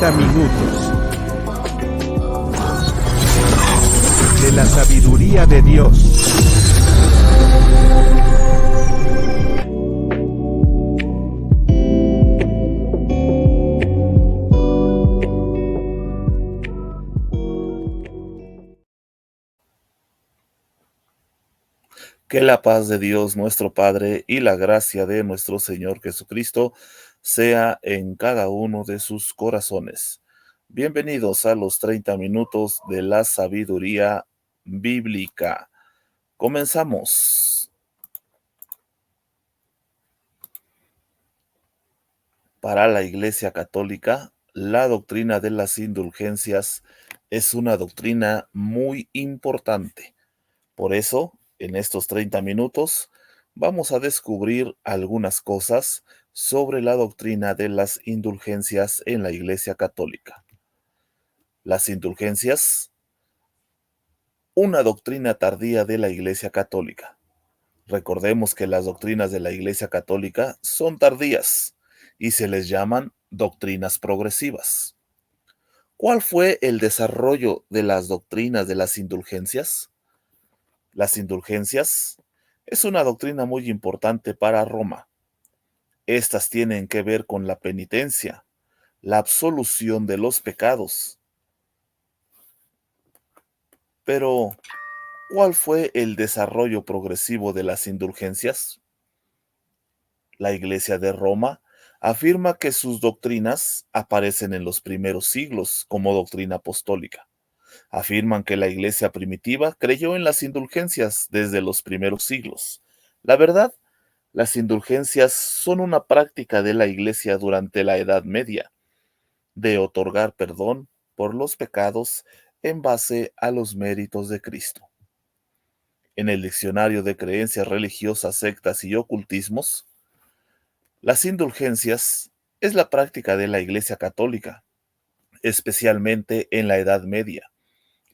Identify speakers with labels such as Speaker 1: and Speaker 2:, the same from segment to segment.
Speaker 1: 30 minutos de la sabiduría de Dios.
Speaker 2: Que la paz de Dios nuestro Padre y la gracia de nuestro Señor Jesucristo sea en cada uno de sus corazones. Bienvenidos a los 30 minutos de la sabiduría bíblica. Comenzamos. Para la Iglesia Católica, la doctrina de las indulgencias es una doctrina muy importante. Por eso, en estos 30 minutos, vamos a descubrir algunas cosas sobre la doctrina de las indulgencias en la Iglesia Católica. Las indulgencias, una doctrina tardía de la Iglesia Católica. Recordemos que las doctrinas de la Iglesia Católica son tardías y se les llaman doctrinas progresivas. ¿Cuál fue el desarrollo de las doctrinas de las indulgencias? Las indulgencias es una doctrina muy importante para Roma. Estas tienen que ver con la penitencia, la absolución de los pecados. Pero, ¿cuál fue el desarrollo progresivo de las indulgencias? La Iglesia de Roma afirma que sus doctrinas aparecen en los primeros siglos como doctrina apostólica. Afirman que la Iglesia primitiva creyó en las indulgencias desde los primeros siglos. La verdad, las indulgencias son una práctica de la Iglesia durante la Edad Media, de otorgar perdón por los pecados en base a los méritos de Cristo. En el Diccionario de Creencias Religiosas, Sectas y Ocultismos, las indulgencias es la práctica de la Iglesia Católica, especialmente en la Edad Media.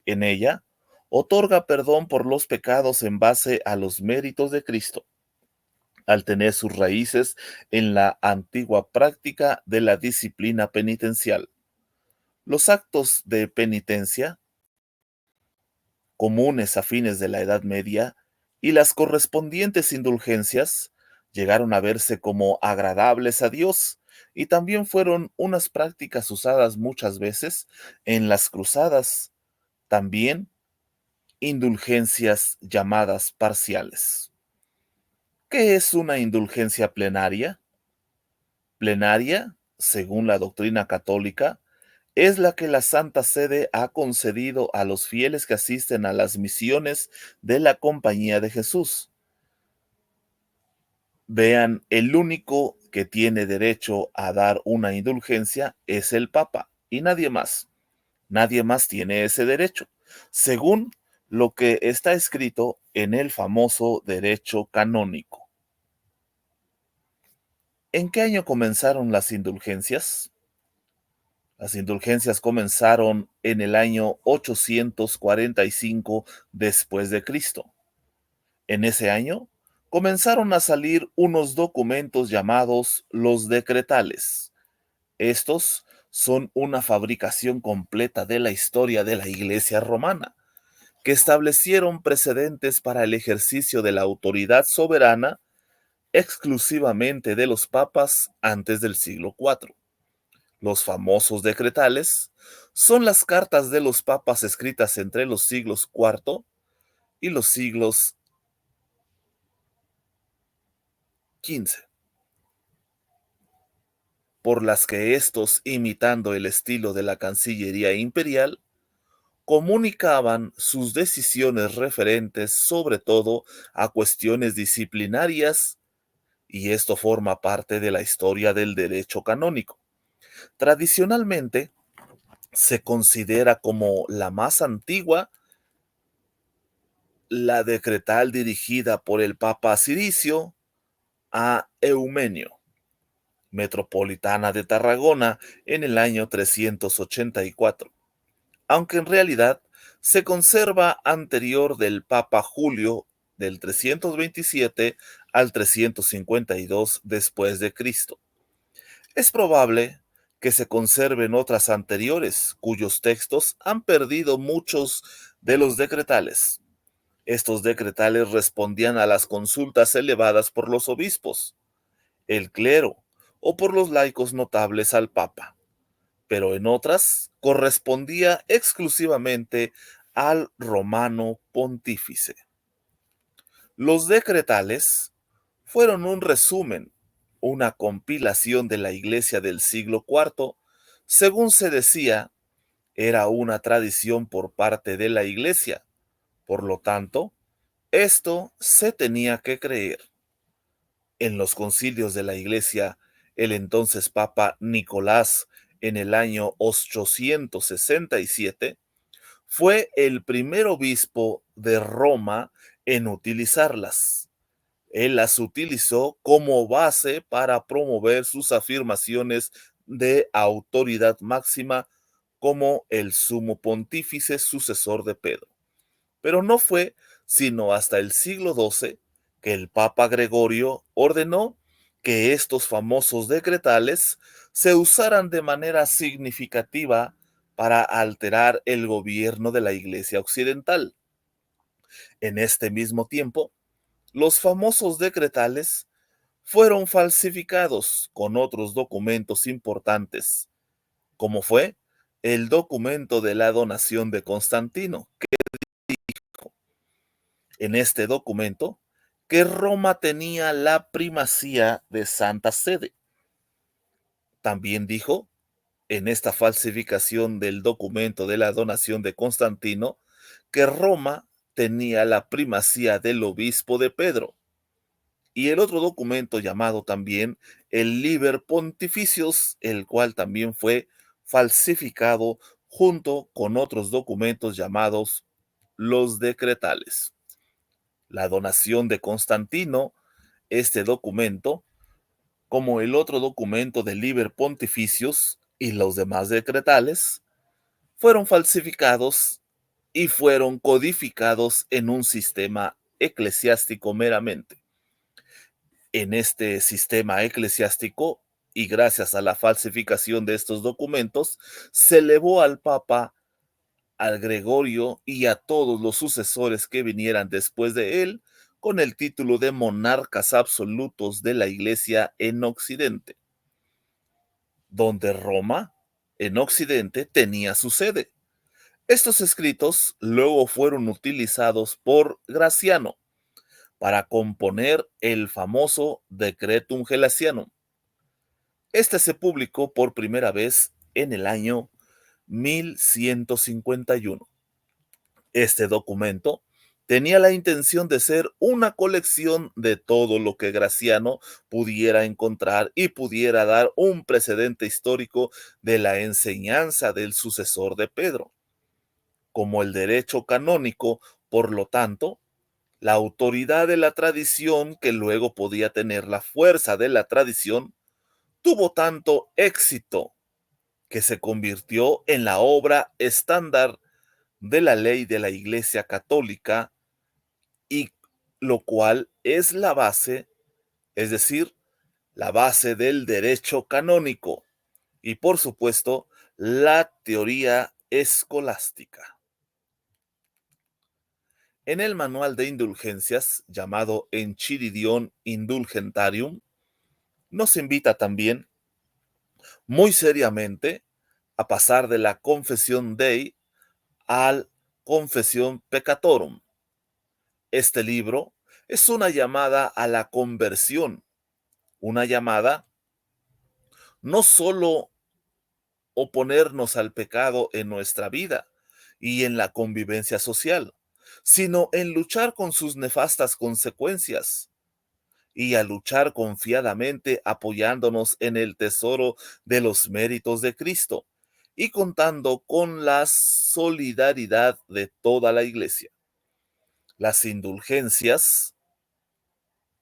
Speaker 2: En ella, otorga perdón por los pecados en base a los méritos de Cristo, al tener sus raíces en la antigua práctica de la disciplina penitencial. Los actos de penitencia, comunes a fines de la Edad Media, y las correspondientes indulgencias llegaron a verse como agradables a Dios y también fueron unas prácticas usadas muchas veces en las cruzadas, también indulgencias llamadas parciales. ¿Qué es una indulgencia plenaria? Plenaria, según la doctrina católica, es la que la Santa Sede ha concedido a los fieles que asisten a las misiones de la Compañía de Jesús. Vean, el único que tiene derecho a dar una indulgencia es el Papa y nadie más. Nadie más tiene ese derecho, según lo que está escrito en el famoso derecho canónico. ¿En qué año comenzaron las indulgencias? Las indulgencias comenzaron en el año 845 después de Cristo. En ese año comenzaron a salir unos documentos llamados los decretales. Estos son una fabricación completa de la historia de la Iglesia romana, que establecieron precedentes para el ejercicio de la autoridad soberana exclusivamente de los papas antes del siglo IV. Los famosos decretales son las cartas de los papas escritas entre los siglos IV y los siglos XV, por las que estos, imitando el estilo de la Cancillería imperial, comunicaban sus decisiones referentes sobre todo a cuestiones disciplinarias, y esto forma parte de la historia del derecho canónico. Tradicionalmente, se considera como la más antigua la decretal dirigida por el Papa Ciricio a Eumenio, metropolitana de Tarragona, en el año 384, aunque en realidad se conserva anterior del Papa Julio del 327 al 352 después de Cristo. Es probable que se conserven otras anteriores, cuyos textos han perdido muchos de los decretales. Estos decretales respondían a las consultas elevadas por los obispos, el clero o por los laicos notables al Papa, pero en otras correspondía exclusivamente al romano pontífice. Los decretales fueron un resumen, una compilación de la Iglesia del siglo IV. Según se decía, era una tradición por parte de la Iglesia. Por lo tanto, esto se tenía que creer. En los concilios de la Iglesia, el entonces Papa Nicolás, en el año 867, fue el primer obispo de Roma en utilizarlas. Él las utilizó como base para promover sus afirmaciones de autoridad máxima como el sumo pontífice sucesor de Pedro. Pero no fue sino hasta el siglo XII que el Papa Gregorio ordenó que estos famosos decretales se usaran de manera significativa para alterar el gobierno de la Iglesia Occidental. En este mismo tiempo, los famosos decretales fueron falsificados con otros documentos importantes, como fue el documento de la donación de Constantino, que dijo en este documento que Roma tenía la primacía de Santa Sede. También dijo en esta falsificación del documento de la donación de Constantino que Roma tenía la primacía del obispo de Pedro. Y el otro documento llamado también el Liber Pontificius, el cual también fue falsificado junto con otros documentos llamados los decretales. La donación de Constantino, este documento, como el otro documento del Liber Pontificius y los demás decretales, fueron falsificados y fueron codificados en un sistema eclesiástico meramente. En este sistema eclesiástico, y gracias a la falsificación de estos documentos, se elevó al Papa, al Gregorio y a todos los sucesores que vinieran después de él con el título de monarcas absolutos de la Iglesia en Occidente, donde Roma, en Occidente, tenía su sede. Estos escritos luego fueron utilizados por Graciano para componer el famoso Decretum Gelasianum. Este se publicó por primera vez en el año 1151. Este documento tenía la intención de ser una colección de todo lo que Graciano pudiera encontrar y pudiera dar un precedente histórico de la enseñanza del sucesor de Pedro. Como el derecho canónico, por lo tanto, la autoridad de la tradición, que luego podía tener la fuerza de la tradición, tuvo tanto éxito que se convirtió en la obra estándar de la ley de la Iglesia Católica, y lo cual es la base, es decir, la base del derecho canónico y por supuesto la teoría escolástica. En el manual de indulgencias llamado Enchiridion Indulgentarium nos invita también muy seriamente a pasar de la confesión Dei al confesión Peccatorum. Este libro es una llamada a la conversión, una llamada no solo oponernos al pecado en nuestra vida y en la convivencia social, sino en luchar con sus nefastas consecuencias y a luchar confiadamente apoyándonos en el tesoro de los méritos de Cristo y contando con la solidaridad de toda la Iglesia. Las indulgencias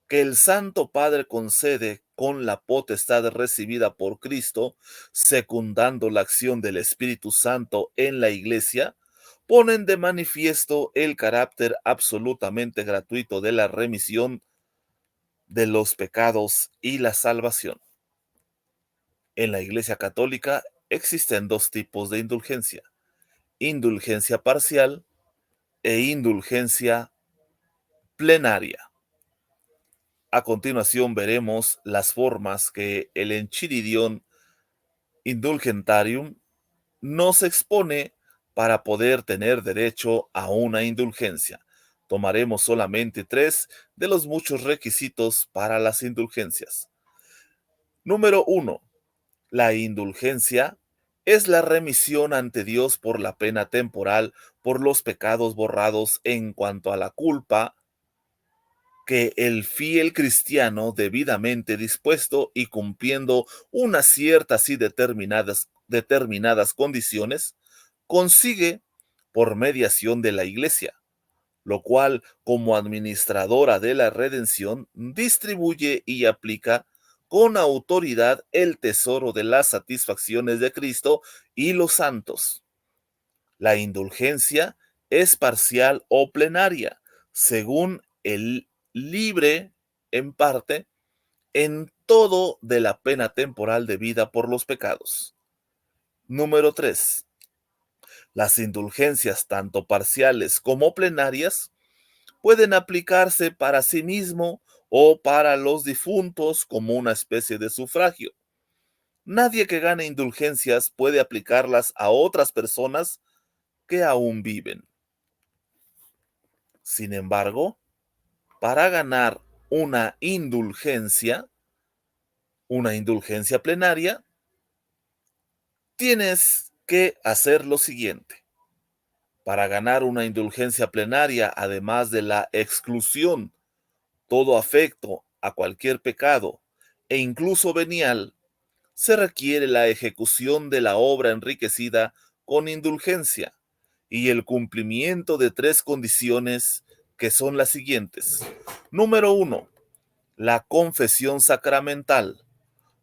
Speaker 2: que el Santo Padre concede con la potestad recibida por Cristo, secundando la acción del Espíritu Santo en la Iglesia, ponen de manifiesto el carácter absolutamente gratuito de la remisión de los pecados y la salvación. En la Iglesia Católica existen dos tipos de indulgencia: indulgencia parcial e indulgencia plenaria. A continuación veremos las formas que el Enchiridion Indulgentarium nos expone para poder tener derecho a una indulgencia. Tomaremos solamente 3 de los muchos requisitos para las indulgencias. Número 1. La indulgencia es la remisión ante Dios por la pena temporal por los pecados borrados en cuanto a la culpa que el fiel cristiano, debidamente dispuesto y cumpliendo unas ciertas y determinadas condiciones, consigue por mediación de la Iglesia, lo cual, como administradora de la redención, distribuye y aplica con autoridad el tesoro de las satisfacciones de Cristo y los santos. La indulgencia es parcial o plenaria, según el libre en parte en todo de la pena temporal debida por los pecados. Número 3. Las indulgencias, tanto parciales como plenarias, pueden aplicarse para sí mismo o para los difuntos como una especie de sufragio. Nadie que gane indulgencias puede aplicarlas a otras personas que aún viven. Sin embargo, para ganar una indulgencia plenaria, tienes que hacer lo siguiente. Para ganar una indulgencia plenaria, además de la exclusión, todo afecto a cualquier pecado e incluso venial, se requiere la ejecución de la obra enriquecida con indulgencia y el cumplimiento de 3 condiciones que son las siguientes. Número 1. La confesión sacramental.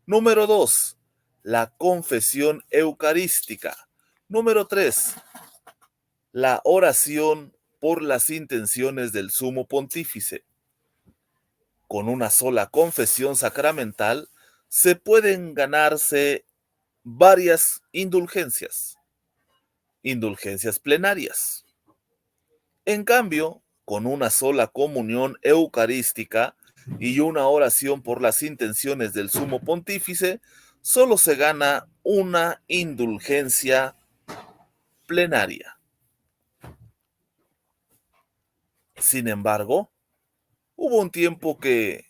Speaker 2: Número 2. La confesión eucarística. Número 3. La oración por las intenciones del sumo pontífice. Con una sola confesión sacramental se pueden ganarse varias indulgencias plenarias. En cambio, con una sola comunión eucarística y una oración por las intenciones del sumo pontífice, solo se gana una indulgencia plenaria. Sin embargo, hubo un tiempo que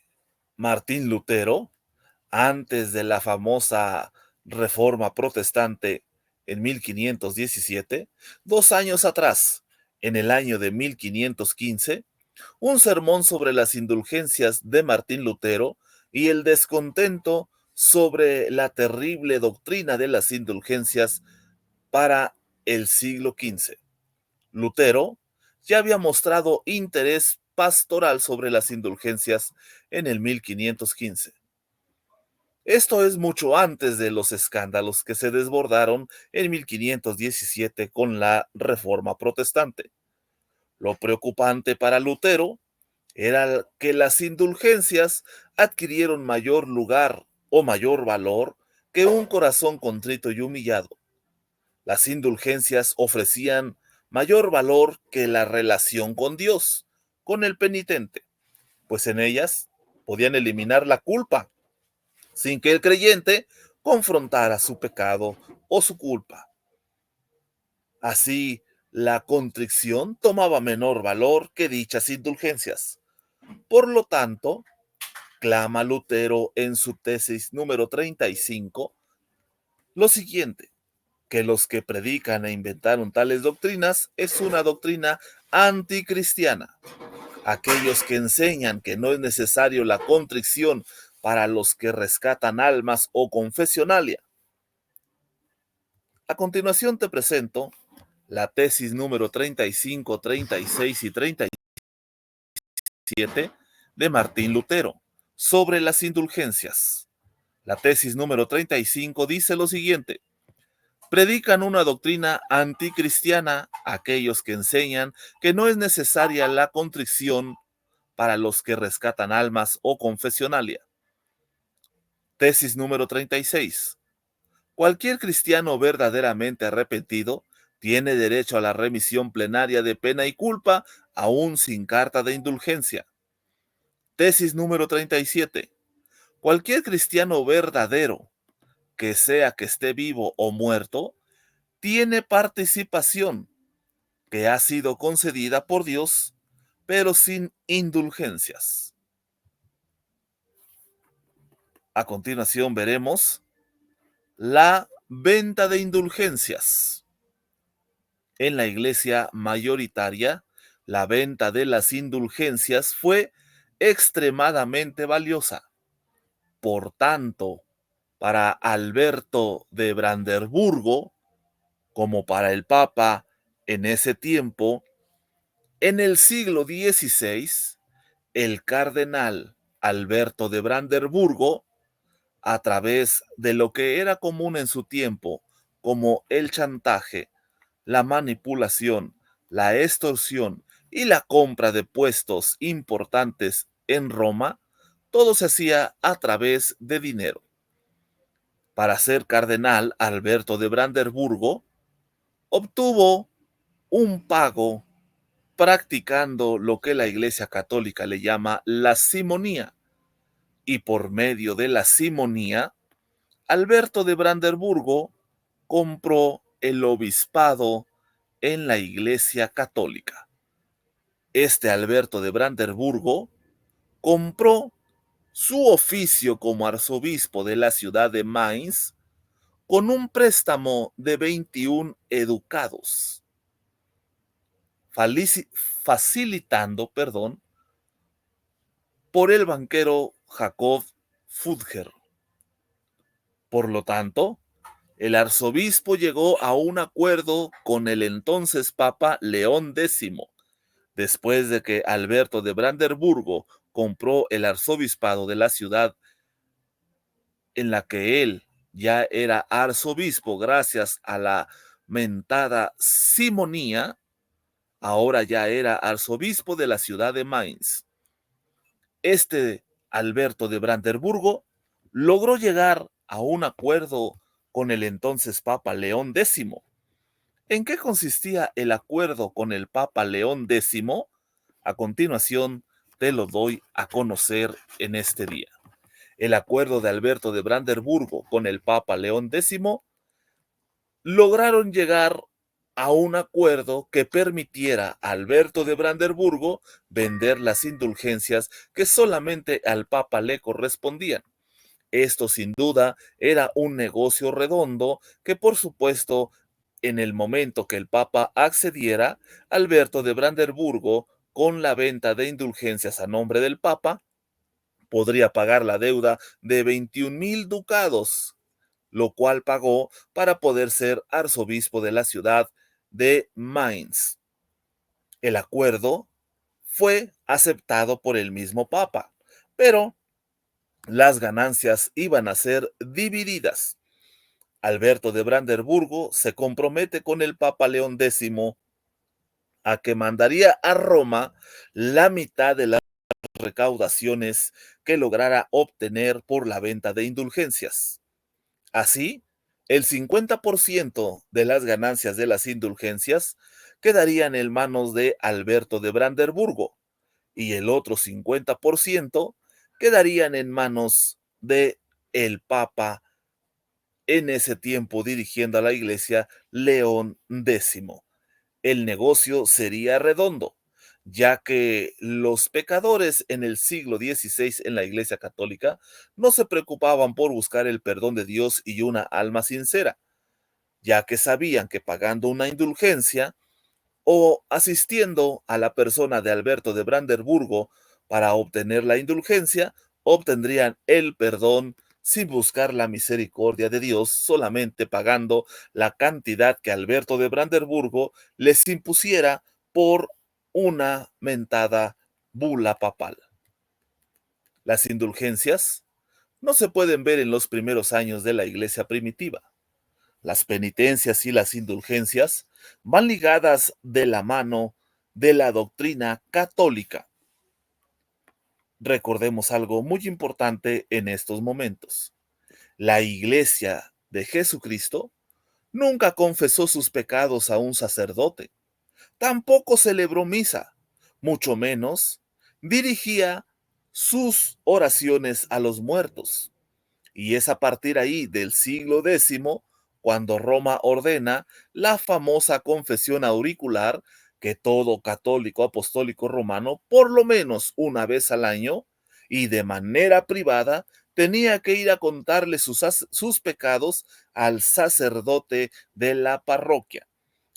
Speaker 2: Martín Lutero, antes de la famosa Reforma Protestante en 1517, 2 años atrás, en el año de 1515, un sermón sobre las indulgencias de Martín Lutero y el descontento sobre la terrible doctrina de las indulgencias para el siglo XV. Lutero ya había mostrado interés pastoral sobre las indulgencias en el 1515. Esto es mucho antes de los escándalos que se desbordaron en 1517 con la Reforma Protestante. Lo preocupante para Lutero era que las indulgencias adquirieron mayor lugar o mayor valor que un corazón contrito y humillado. Las indulgencias ofrecían mayor valor que la relación con Dios, con el penitente, pues en ellas podían eliminar la culpa, sin que el creyente confrontara su pecado o su culpa. Así, la contrición tomaba menor valor que dichas indulgencias. Por lo tanto, clama Lutero en su tesis número 35 lo siguiente: que los que predican e inventaron tales doctrinas es una doctrina anticristiana. Aquellos que enseñan que no es necesario la contrición para los que rescatan almas o confesionalia. A continuación te presento la tesis número 35, 36 y 37 de Martín Lutero sobre las indulgencias. La tesis número 35 dice lo siguiente: predican una doctrina anticristiana aquellos que enseñan que no es necesaria la contrición para los que rescatan almas o confesionalia. Tesis número 36. Cualquier cristiano verdaderamente arrepentido tiene derecho a la remisión plenaria de pena y culpa, aún sin carta de indulgencia. Tesis número 37. Cualquier cristiano verdadero, que sea que esté vivo o muerto, tiene participación que ha sido concedida por Dios, pero sin indulgencias. A continuación veremos la venta de indulgencias. En la iglesia mayoritaria, la venta de las indulgencias fue extremadamente valiosa. Por tanto, para Alberto de Brandeburgo, como para el Papa en ese tiempo, en el siglo XVI, el cardenal Alberto de Brandeburgo, a través de lo que era común en su tiempo, como el chantaje, la manipulación, la extorsión y la compra de puestos importantes en Roma, todo se hacía a través de dinero. Para ser cardenal, Alberto de Brandeburgo obtuvo un pago practicando lo que la Iglesia Católica le llama la simonía, y por medio de la simonía, Alberto de Brandeburgo compró el obispado en la Iglesia Católica. Este Alberto de Brandeburgo compró su oficio como arzobispo de la ciudad de Mainz con un préstamo de 21 educados, facilitando, por el banquero Jacob Fugger. Por lo tanto, el arzobispo llegó a un acuerdo con el entonces Papa León X, después de que Alberto de Brandeburgo compró el arzobispado de la ciudad en la que él ya era arzobispo gracias a la mentada simonía. Ahora ya era arzobispo de la ciudad de Mainz. Este Alberto de Brandeburgo logró llegar a un acuerdo con el entonces Papa León X. ¿En qué consistía el acuerdo con el Papa León X? A continuación te lo doy a conocer en este día. El acuerdo de Alberto de Brandeburgo con el Papa León X lograron llegar a un acuerdo que permitiera a Alberto de Brandeburgo vender las indulgencias que solamente al Papa le correspondían. Esto sin duda era un negocio redondo que, por supuesto, en el momento que el Papa accediera, Alberto de Brandeburgo, con la venta de indulgencias a nombre del Papa, podría pagar la deuda de 21,000 ducados, lo cual pagó para poder ser arzobispo de la ciudad de Mainz. El acuerdo fue aceptado por el mismo Papa, pero las ganancias iban a ser divididas. Alberto de Brandeburgo se compromete con el Papa León X a que mandaría a Roma la mitad de las recaudaciones que lograra obtener por la venta de indulgencias. Así, el 50% de las ganancias de las indulgencias quedarían en manos de Alberto de Brandeburgo y el otro 50% quedarían en manos de el Papa en ese tiempo dirigiendo a la iglesia León X. El negocio sería redondo, ya que los pecadores en el siglo XVI en la Iglesia Católica no se preocupaban por buscar el perdón de Dios y una alma sincera, ya que sabían que pagando una indulgencia o asistiendo a la persona de Alberto de Brandeburgo para obtener la indulgencia, obtendrían el perdón sin buscar la misericordia de Dios, solamente pagando la cantidad que Alberto de Brandeburgo les impusiera por una mentada bula papal. Las indulgencias no se pueden ver en los primeros años de la iglesia primitiva. Las penitencias y las indulgencias van ligadas de la mano de la doctrina católica. Recordemos algo muy importante en estos momentos. La iglesia de Jesucristo, nunca confesó sus pecados a un sacerdote, tampoco celebró misa, mucho menos dirigía sus oraciones a los muertos. Y es a partir ahí del siglo X cuando Roma ordena la famosa confesión auricular que todo católico apostólico romano, por lo menos una vez al año y de manera privada, tenía que ir a contarle sus pecados al sacerdote de la parroquia.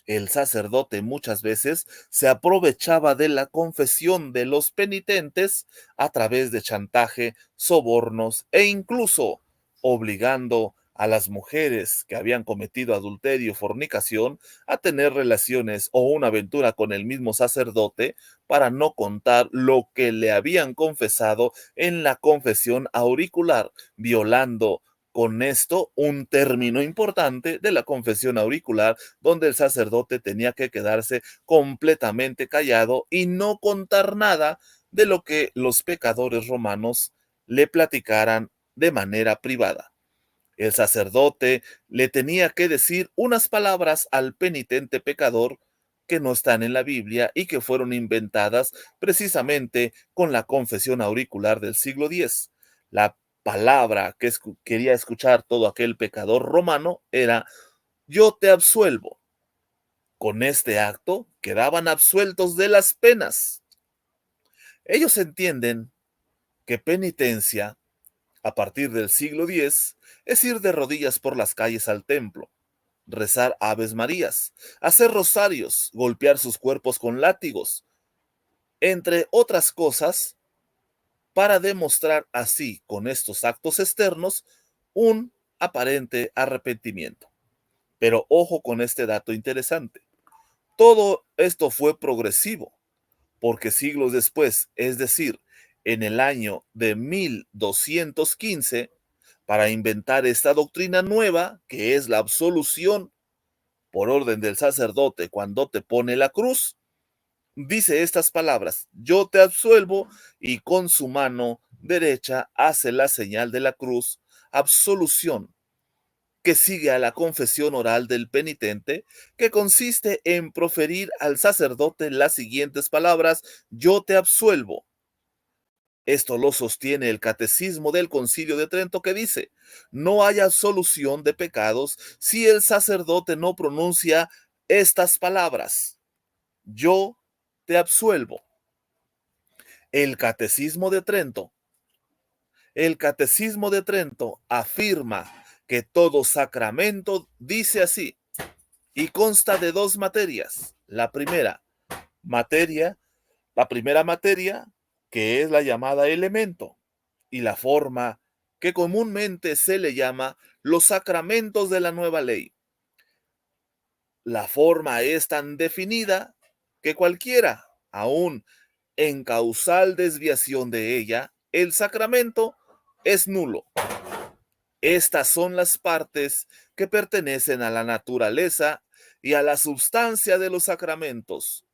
Speaker 2: El sacerdote muchas veces se aprovechaba de la confesión de los penitentes a través de chantaje, sobornos e incluso obligando a las mujeres que habían cometido adulterio o fornicación a tener relaciones o una aventura con el mismo sacerdote para no contar lo que le habían confesado en la confesión auricular, violando con esto un término importante de la confesión auricular, donde el sacerdote tenía que quedarse completamente callado y no contar nada de lo que los pecadores romanos le platicaran de manera privada. El sacerdote le tenía que decir unas palabras al penitente pecador que no están en la Biblia y que fueron inventadas precisamente con la confesión auricular del siglo X. La palabra que quería escuchar todo aquel pecador romano era: yo te absuelvo. Con este acto quedaban absueltos de las penas. Ellos entienden que penitencia, a partir del siglo X, es ir de rodillas por las calles al templo, rezar Aves Marías, hacer rosarios, golpear sus cuerpos con látigos, entre otras cosas, para demostrar así, con estos actos externos, un aparente arrepentimiento. Pero ojo con este dato interesante. Todo esto fue progresivo, porque siglos después, es decir, en el año de 1215, para inventar esta doctrina nueva, que es la absolución por orden del sacerdote cuando te pone la cruz, dice estas palabras: yo te absuelvo, y con su mano derecha hace la señal de la cruz, absolución, que sigue a la confesión oral del penitente, que consiste en proferir al sacerdote las siguientes palabras: yo te absuelvo. Esto lo sostiene el Catecismo del Concilio de Trento, que dice: no hay absolución de pecados si el sacerdote no pronuncia estas palabras: yo te absuelvo. El Catecismo de Trento, el Catecismo de Trento afirma que todo sacramento, dice así, y consta de dos materias. La primera materia, que es la llamada elemento, y la forma que comúnmente se le llama los sacramentos de la nueva ley. La forma es tan definida que cualquiera, aun en causal desviación de ella, el sacramento es nulo. Estas son las partes que pertenecen a la naturaleza y a la substancia de los sacramentos.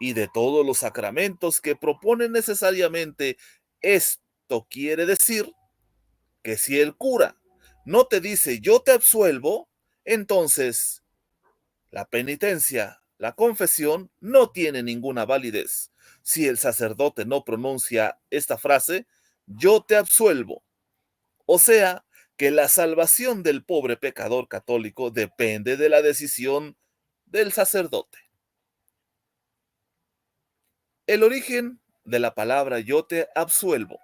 Speaker 2: Y de todos los sacramentos que proponen necesariamente, esto quiere decir que si el cura no te dice yo te absuelvo, entonces la penitencia, la confesión, no tiene ninguna validez. Si el sacerdote no pronuncia esta frase, yo te absuelvo. O sea, que la salvación del pobre pecador católico depende de la decisión del sacerdote. El origen de la palabra yo te absuelvo.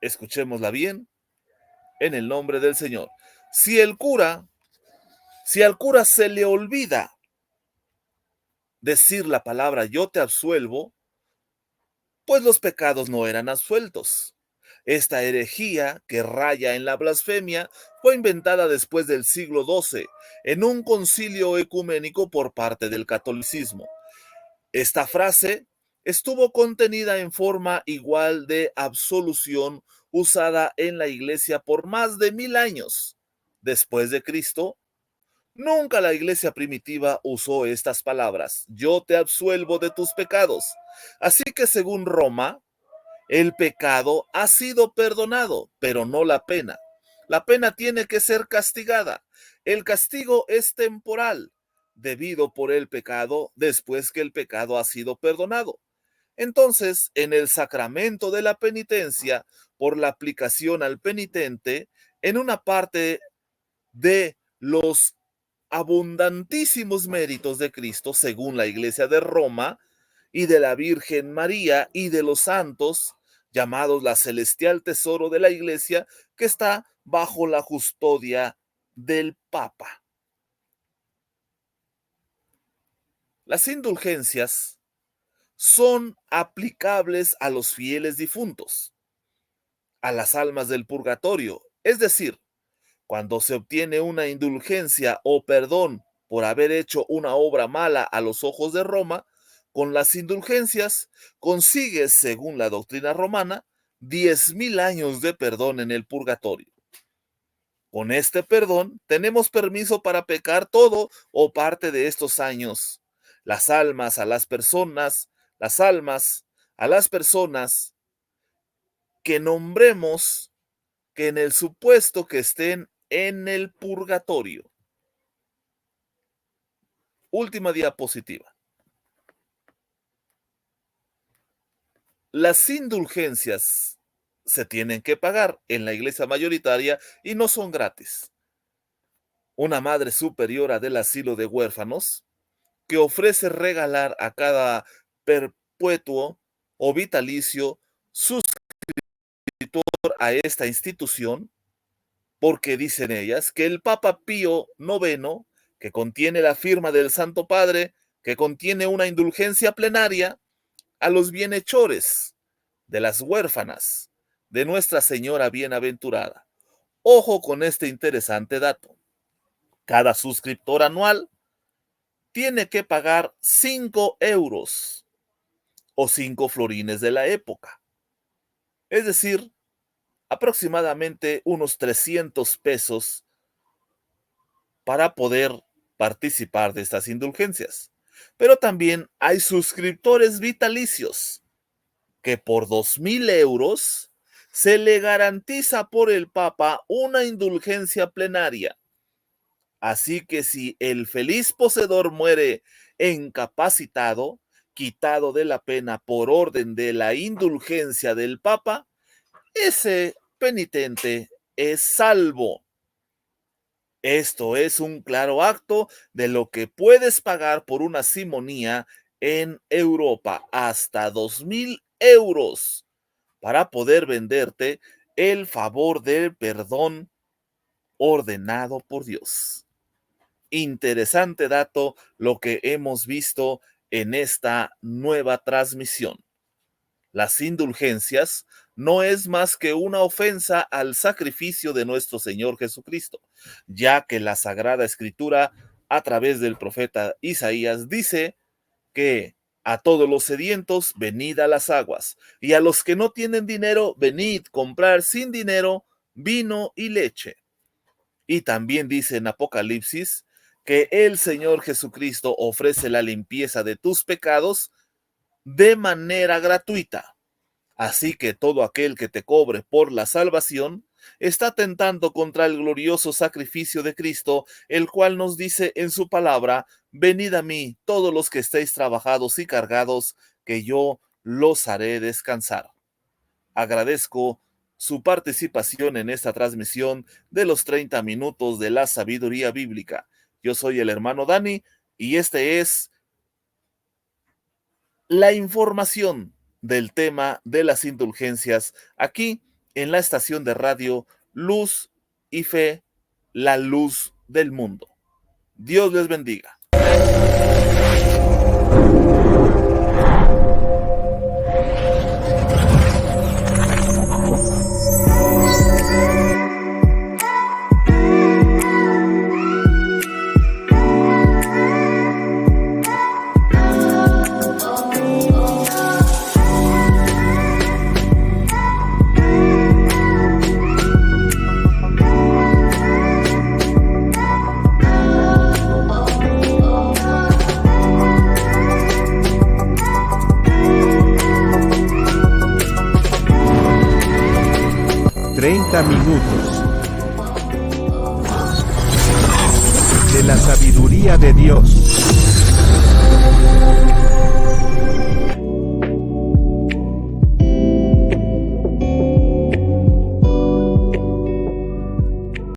Speaker 2: Escuchémosla bien, en el nombre del Señor. Si al cura se le olvida decir la palabra yo te absuelvo, pues los pecados no eran absueltos. Esta herejía, que raya en la blasfemia, fue inventada después del siglo XII en un concilio ecuménico por parte del catolicismo. Esta frase estuvo contenida en forma igual de absolución usada en la Iglesia por más de 1000 años. Después de Cristo, nunca la Iglesia primitiva usó estas palabras: yo te absuelvo de tus pecados. Así que según Roma, el pecado ha sido perdonado, pero no la pena. La pena tiene que ser castigada. El castigo es temporal, debido por el pecado después que el pecado ha sido perdonado. Entonces, en el sacramento de la penitencia, por la aplicación al penitente, en una parte de los abundantísimos méritos de Cristo, según la Iglesia de Roma, y de la Virgen María y de los santos, llamados la celestial tesoro de la Iglesia, que está bajo la custodia del Papa. Las indulgencias son aplicables a los fieles difuntos, a las almas del purgatorio, es decir, cuando se obtiene una indulgencia o perdón por haber hecho una obra mala a los ojos de Roma, con las indulgencias consigues, según la doctrina romana, 10,000 años de perdón en el purgatorio. Con este perdón tenemos permiso para pecar todo o parte de estos años. Las almas a las personas que nombremos que en el supuesto que estén en el purgatorio. Última diapositiva. Las indulgencias se tienen que pagar en la iglesia mayoritaria y no son gratis. Una madre superiora del asilo de huérfanos que ofrece regalar a cada perpetuo o vitalicio suscriptor a esta institución, porque dicen ellas que el Papa Pío IX, que contiene la firma del Santo Padre, que contiene una indulgencia plenaria a los bienhechores de las huérfanas de Nuestra Señora Bienaventurada. Ojo con este interesante dato. Cada suscriptor anual tiene que pagar 5 euros o 5 florines de la época. Es decir, aproximadamente unos 300 pesos para poder participar de estas indulgencias. Pero también hay suscriptores vitalicios que por 2,000 euros se le garantiza por el Papa una indulgencia plenaria. Así que si el feliz poseedor muere incapacitado, quitado de la pena por orden de la indulgencia del Papa, ese penitente es salvo. Esto es un claro acto de lo que puedes pagar por una simonía en Europa, hasta 2,000 euros, para poder venderte el favor del perdón ordenado por Dios. Interesante dato lo que hemos visto en esta nueva transmisión. Las indulgencias no es más que una ofensa al sacrificio de nuestro Señor Jesucristo, ya que la Sagrada Escritura, a través del profeta Isaías, dice que a todos los sedientos, venid a las aguas, y a los que no tienen dinero, venid comprar sin dinero vino y leche. Y también dice en Apocalipsis que el Señor Jesucristo ofrece la limpieza de tus pecados de manera gratuita. Así que todo aquel que te cobre por la salvación está atentando contra el glorioso sacrificio de Cristo, el cual nos dice en su palabra: venid a mí todos los que estéis trabajados y cargados, que yo los haré descansar. Agradezco su participación en esta transmisión de los 30 minutos de la sabiduría bíblica. Yo soy el hermano Dani y este es la información del tema de las indulgencias aquí en la estación de radio Luz y Fe, la luz del mundo. Dios les bendiga.
Speaker 1: Minutos. sabiduría de Dios.